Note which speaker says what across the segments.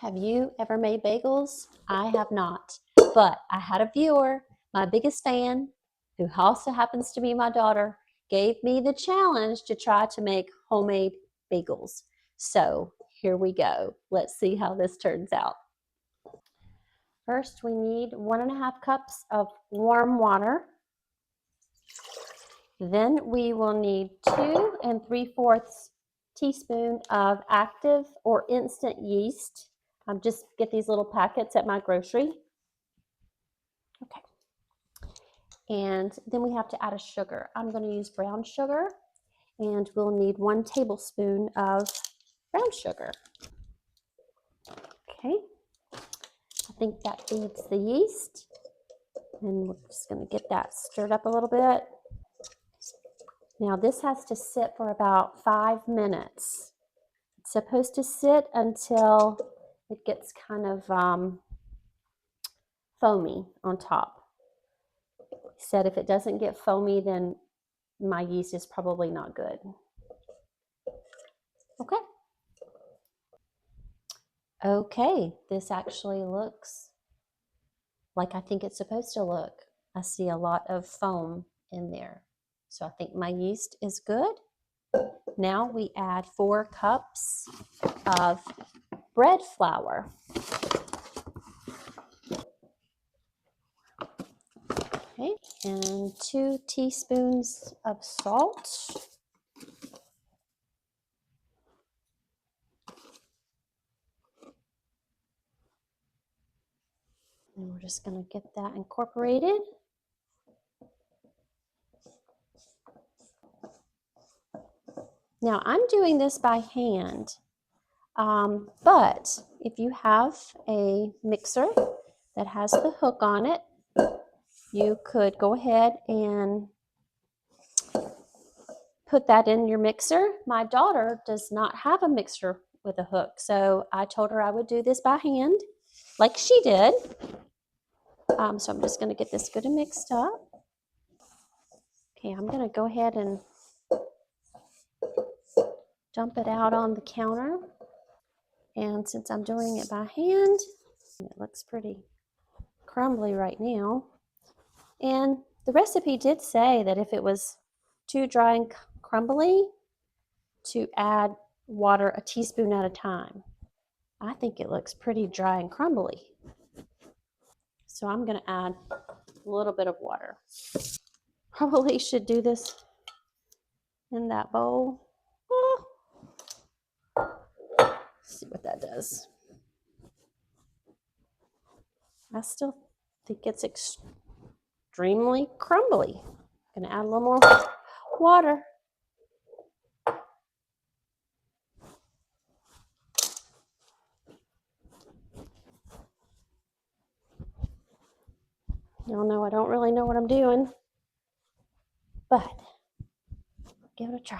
Speaker 1: Have you ever made bagels? I have not, but I had a viewer, my biggest fan, who also happens to be my daughter, gave me the challenge to try to make homemade bagels. So here we go. Let's see how this turns out. First, we need 1.5 cups of warm water. Then we will need 2 3/4 teaspoon of active or instant yeast. Just get these little packets at my grocery. Okay. And then we have to add a sugar. I'm going to use brown sugar, and we'll need 1 tablespoon of brown sugar. Okay. I think that feeds the yeast. And we're just going to get that stirred up a little bit. Now this has to sit for about 5 minutes. It's supposed to sit until it gets kind of foamy on top. He said if it doesn't get foamy, then my yeast is probably not good. Okay. Okay, this actually looks like I think it's supposed to look. I see a lot of foam in there. So I think my yeast is good. Now we add 4 cups of bread flour. Okay, and 2 teaspoons of salt. And we're just going to get that incorporated. Now I'm doing this by hand, but if you have a mixer that has the hook on it, you could go ahead and put that in your mixer. My daughter does not have a mixer with a hook, so I told her I would do this by hand, like she did. So I'm just going to get this good and mixed up. Okay, I'm going to go ahead and dump it out on the counter. And since I'm doing it by hand, it looks pretty crumbly right now. And the recipe did say that if it was too dry and crumbly, to add water a teaspoon at a time. I think it looks pretty dry and crumbly. So I'm going to add a little bit of water. Probably should do this in that bowl. Oh. Let's see what that does. I still think it's extremely crumbly. I'm going to add a little more water. Y'all know I don't really know what I'm doing, but give it a try.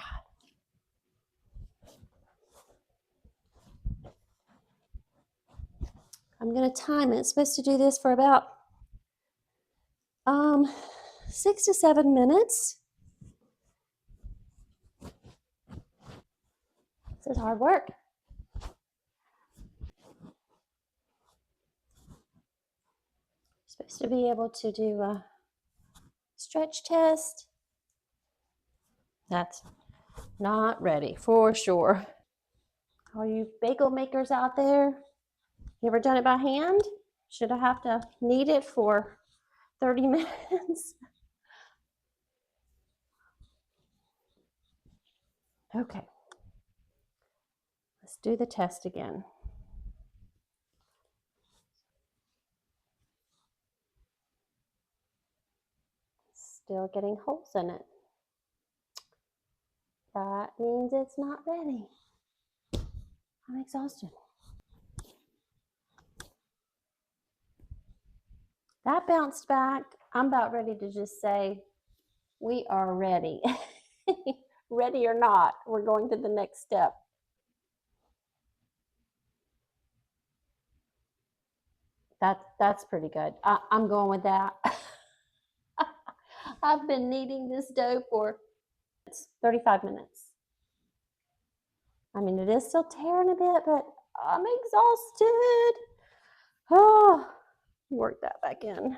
Speaker 1: I'm going to time it. It's supposed to do this for about 6 to 7 minutes. This is hard work. You're supposed to be able to do a stretch test. That's not ready for sure. All you bagel makers out there, you ever done it by hand? Should I have to knead it for 30 minutes? Okay. Let's do the test again. Still getting holes in it. That means it's not ready. I'm exhausted. That bounced back. I'm about ready to just say, we are ready. Ready or not, we're going to the next step. That's pretty good. I'm going with that. I've been kneading this dough for 35 minutes. I mean, it is still tearing a bit, but I'm exhausted. Oh, work that back in.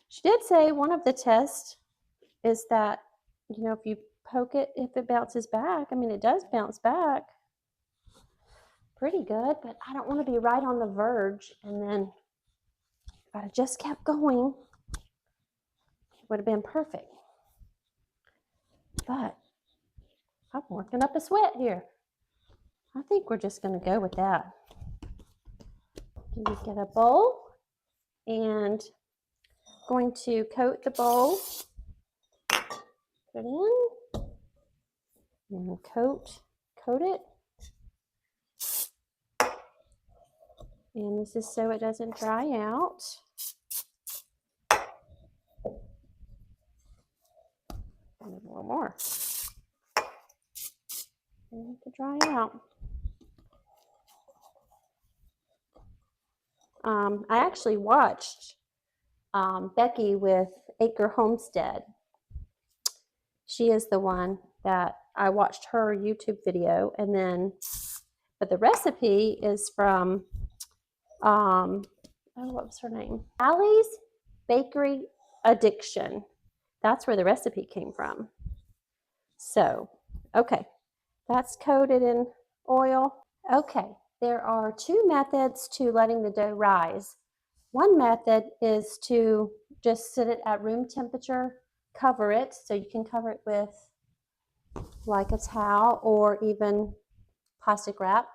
Speaker 1: She did say one of the tests is that, if you poke it, if it bounces back, I mean, it does bounce back pretty good, but I don't want to be right on the verge. And then if I just kept going, it would have been perfect. But I'm working up a sweat here. I think we're just going to go with that. Let me get a bowl and going to coat the bowl. Put it in and coat it. And this is so it doesn't dry out. And a little more. And to dry out. I actually watched Becky with Acre Homestead. She is the one that I watched her YouTube video, and then, but the recipe is from, what was her name? Allie's Bakery Addiction. That's where the recipe came from. So, okay, that's coated in oil. Okay, there are two methods to letting the dough rise. One method is to just sit it at room temperature, cover it, so you can cover it with like a towel or even plastic wrap,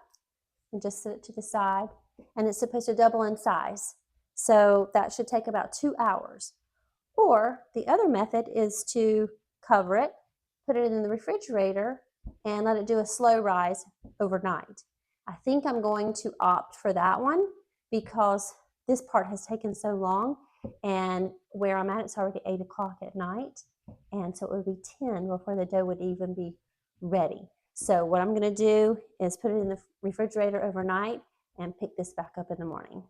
Speaker 1: and just sit it to the side. And it's supposed to double in size, so that should take about 2 hours. Or the other method is to cover it, put it in the refrigerator, and let it do a slow rise overnight. I think I'm going to opt for that one because this part has taken so long, and where I'm at, it's already 8 o'clock at night, and so it would be 10 before the dough would even be ready. So what I'm going to do is put it in the refrigerator overnight and pick this back up in the morning.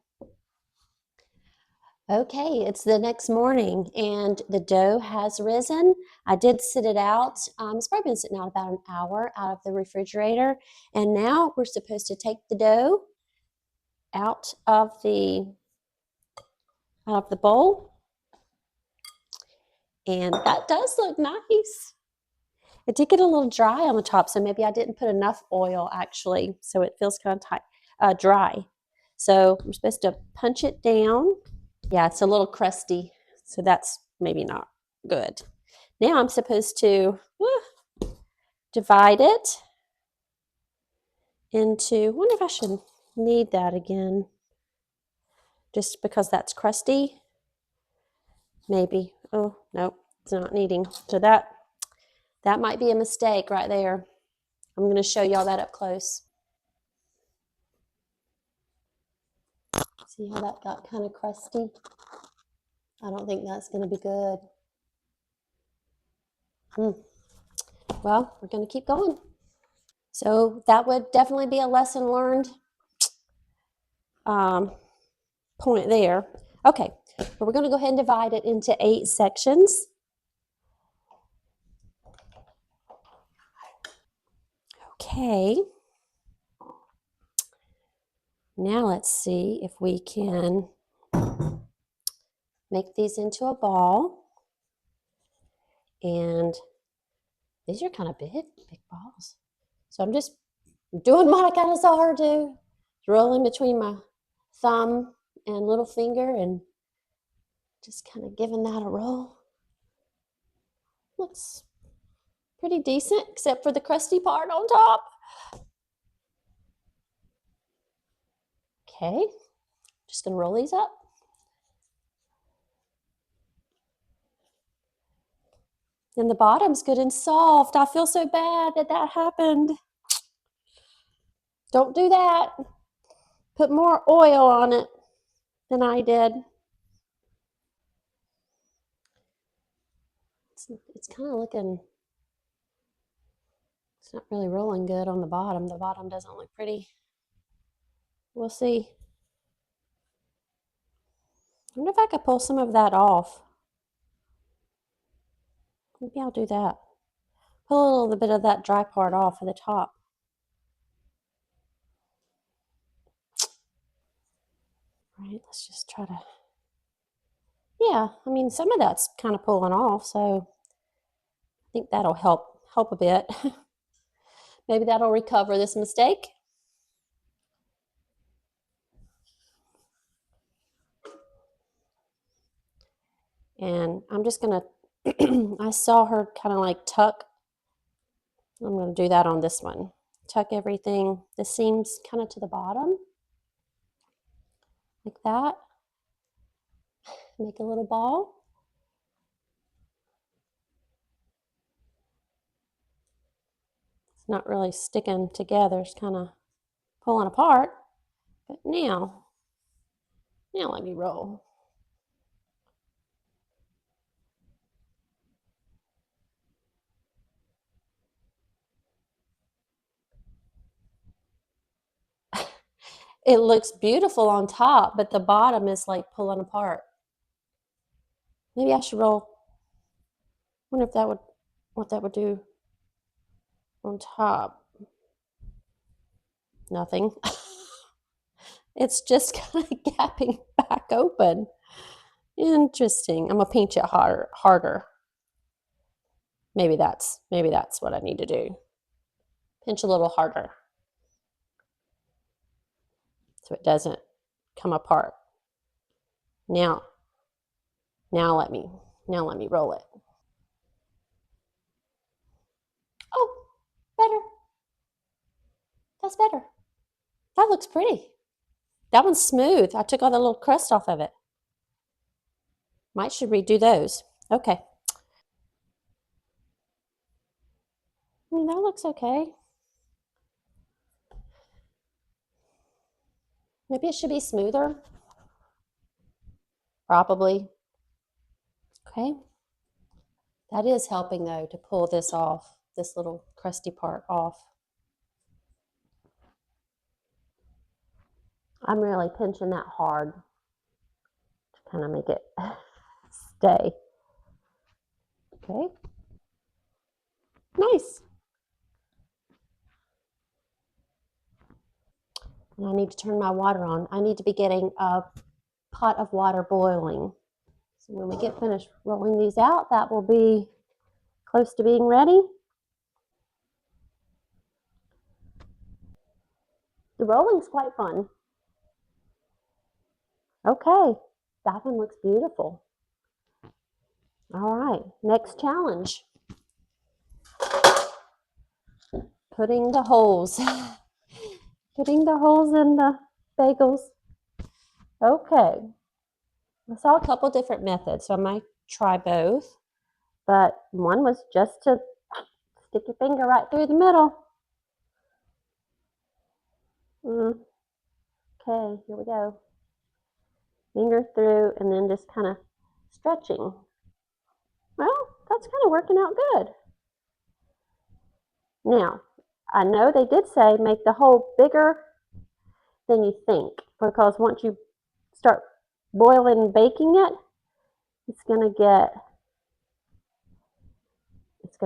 Speaker 1: Okay, it's the next morning and the dough has risen. I did sit it out. It's probably been sitting out about an hour out of the refrigerator. And now we're supposed to take the dough out of the bowl. And that does look nice. It did get a little dry on the top, so maybe I didn't put enough oil actually, so it feels kind of tight, dry. So I'm supposed to punch it down. Yeah, it's a little crusty, so that's maybe not good. Now I'm supposed to divide it into, I wonder if I should knead that again, just because that's crusty. Maybe. Oh, no, it's not kneading. So that might be a mistake right there. I'm going to show y'all that up close. See how that got kind of crusty? I don't think that's going to be good. Well, we're going to keep going. So that would definitely be a lesson learned point there. Okay, but we're going to go ahead and divide it into 8 sections. Okay. Now let's see if we can make these into a ball. And these are kind of big balls. So I'm just doing what I kind of saw her do, rolling between my thumb and little finger and just kind of giving that a roll. Looks pretty decent, except for the crusty part on top. Okay, just gonna roll these up. And the bottom's good and soft. I feel so bad that happened. Don't do that. Put more oil on it than I did. It's kind of looking, it's not really rolling good on the bottom. The bottom doesn't look pretty. We'll see. I wonder if I could pull some of that off. Maybe I'll do that. Pull a little bit of that dry part off of the top. right, let's just try to, yeah, I mean, some of that's kind of pulling off, so I think that'll help a bit. Maybe that'll recover this mistake. And I'm just gonna, I saw her kind of like tuck. I'm gonna do that on this one. Tuck everything, the seams kind of to the bottom, like that. Make a little ball. It's not really sticking together, it's kind of pulling apart. But now let me roll. It looks beautiful on top, but the bottom is like pulling apart. Maybe I should roll. Wonder if that would, what that would do on top. Nothing. It's just kind of gapping back open. Interesting. I'm gonna pinch it harder. Maybe that's what I need to do. Pinch a little harder so it doesn't come apart. Now let me roll it. Oh, better. That's better. That looks pretty. That one's smooth. I took all the little crust off of it. Might should redo those. Okay. I mean, that looks okay. Maybe it should be smoother. Probably. Okay. That is helping though to pull this off, this little crusty part off. I'm really pinching that hard to kind of make it stay. Okay. Nice. And I need to turn my water on. I need to be getting a pot of water boiling. So when we get finished rolling these out, that will be close to being ready. The rolling's quite fun. Okay, that one looks beautiful. All right, next challenge. Putting the holes. Putting the holes in the bagels. Okay. I saw a couple different methods, so I might try both. But one was just to stick your finger right through the middle. Okay, here we go. Finger through and then just kind of stretching. Well, that's kind of working out good. Now, I know they did say make the hole bigger than you think, because once you start boiling and baking it, it's going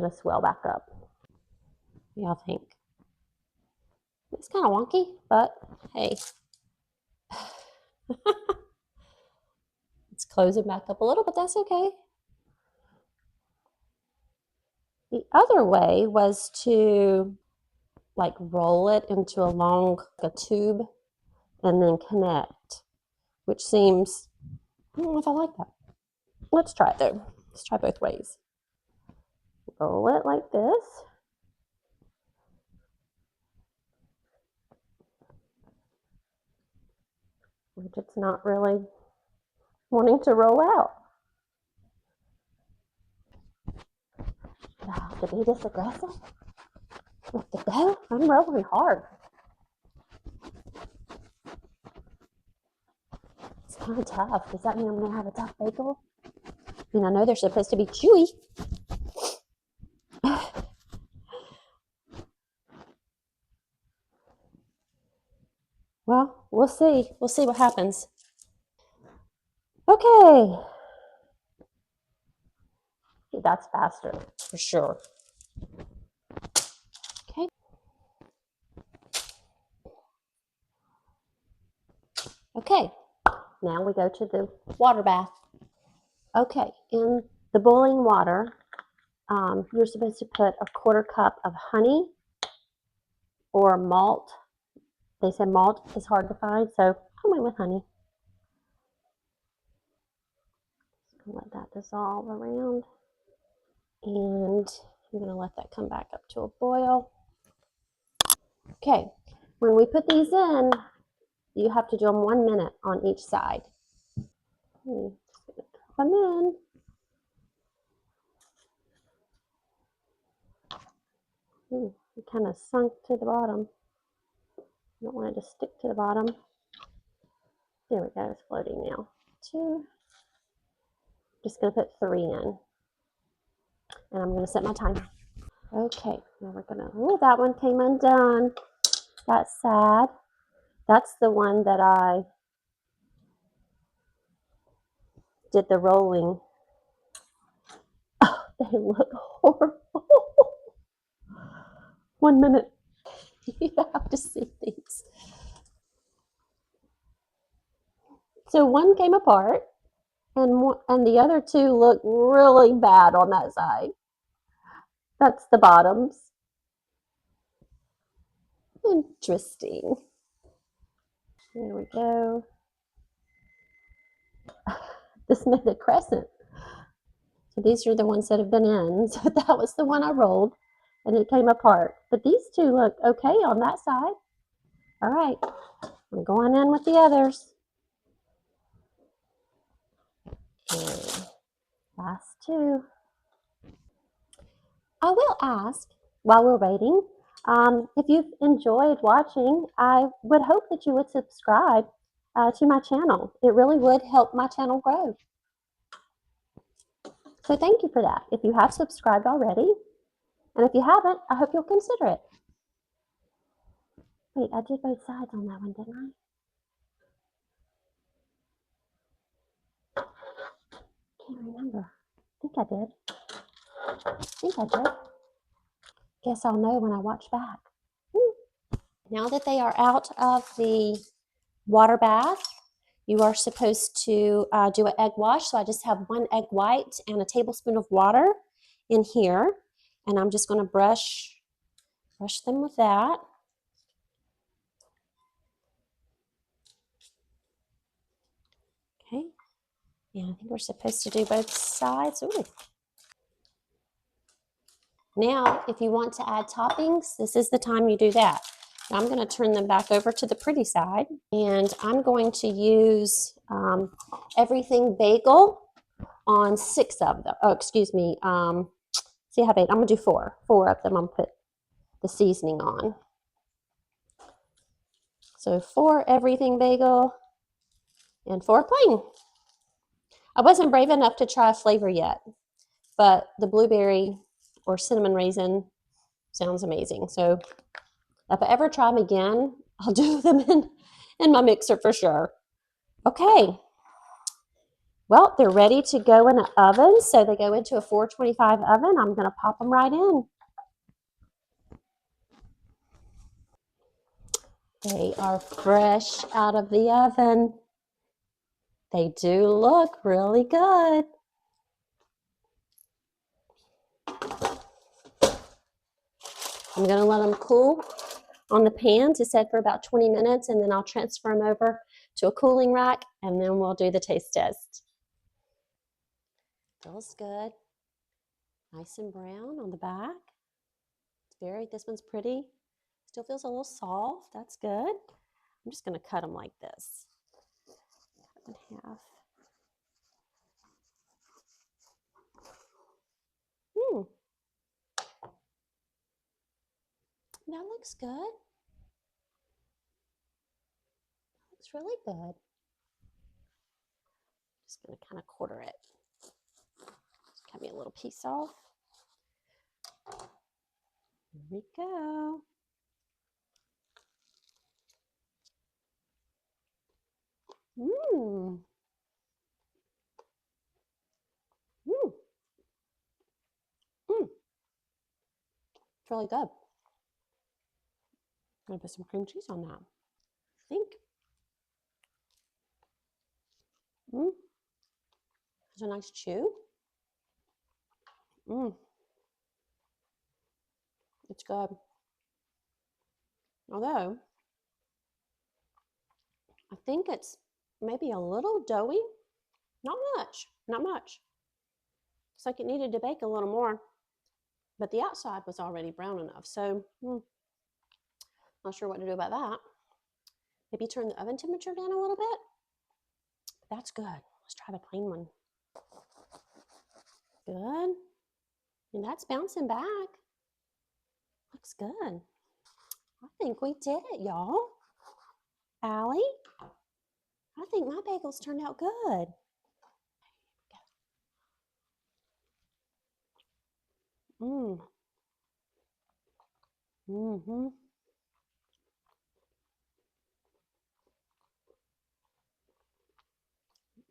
Speaker 1: to swell back up. What do y'all think? It's kind of wonky, but hey. It's closing back up a little, but that's okay. The other way was to like roll it into a long tube and then connect, which seems, I don't know if I like that. Let's try it though. Let's try both ways. Roll it like this. Which it's not really wanting to roll out. Do I have to be this aggressive with the dough? I'm rolling hard. It's kind of tough. Does that mean I'm going to have a tough bagel? I mean, I know they're supposed to be chewy. Well, we'll see. We'll see what happens. Okay. That's faster, for sure. Okay. Okay. Now we go to the water bath. Okay, in the boiling water, you're supposed to put a quarter cup of honey or malt. They said malt is hard to find, so I went with honey. Just gonna let that dissolve around. And I'm gonna let that come back up to a boil. Okay, when we put these in, you have to do them 1 minute on each side. Just gonna put them in. It kind of sunk to the bottom. I don't want it to stick to the bottom. There we go, it's floating now. 2. Just gonna put 3 in. And I'm gonna set my timer. Okay, now we're gonna, oh, that one came undone. That's sad. That's the one that I did the rolling. Oh, they look horrible. 1 minute. You have to see these. So one came apart, and the other 2 look really bad on that side. That's the bottoms. Interesting. There we go. This made a crescent. So these are the ones that have been in. So that was the one I rolled, and it came apart. But these 2 look okay on that side. All right, I'm going in with the others. Okay. Last 2. I will ask, while we're waiting, if you've enjoyed watching, I would hope that you would subscribe to my channel. It really would help my channel grow. So thank you for that. If you have subscribed already, and if you haven't, I hope you'll consider it. Wait, I did both sides on that one, didn't I? Can't remember. I think I did. Guess I'll know when I watch back. Now that they are out of the water bath, you are supposed to do an egg wash. So I just have 1 egg white and a tablespoon of water in here. And I'm just going to brush them with that. Okay. And I think we're supposed to do both sides. Ooh. Now, if you want to add toppings, this is the time you do that. Now I'm going to turn them back over to the pretty side. And I'm going to use everything bagel on 6 of them. Oh, excuse me. See, I have 8. I'm going to do 4. 4 of them I'm going to put the seasoning on. So 4 everything bagel and 4 plain. I wasn't brave enough to try a flavor yet, but the blueberry or cinnamon raisin sounds amazing. So if I ever try them again, I'll do them in my mixer for sure. Okay. Well, they're ready to go in an oven. So they go into a 425 oven. I'm going to pop them right in. They are fresh out of the oven. They do look really good. I'm going to let them cool on the pan to set for about 20 minutes, and then I'll transfer them over to a cooling rack, and then we'll do the taste test. Feels good. Nice and brown on the back. This one's pretty. Still feels a little soft. That's good. I'm just going to cut them like this. Cut in half. That looks good. Looks really good. Just going to kind of quarter it. Just cut me a little piece off. Here we go. Mmm. Mmm. Mmm. It's really good. I'm going to put some cream cheese on that. I think It's a nice chew. It's good. Although, I think it's maybe a little doughy. Not much, not much. It's like it needed to bake a little more, but the outside was already brown enough. So, not sure what to do about that. Maybe turn the oven temperature down a little bit. That's good. Let's try the plain one. Good. And that's bouncing back. Looks good. I think we did it, y'all. Allie, I think my bagels turned out good. Mm-hmm.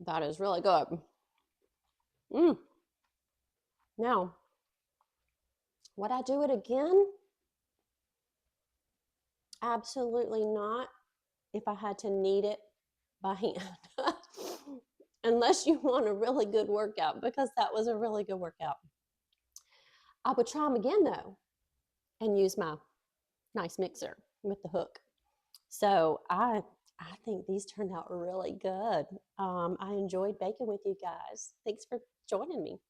Speaker 1: That is really good. Now, would I do it again? Absolutely not if I had to knead it by hand. Unless you want a really good workout, because that was a really good workout. I would try them again though and use my nice mixer with the hook. So I think these turned out really good. I enjoyed baking with you guys. Thanks for joining me.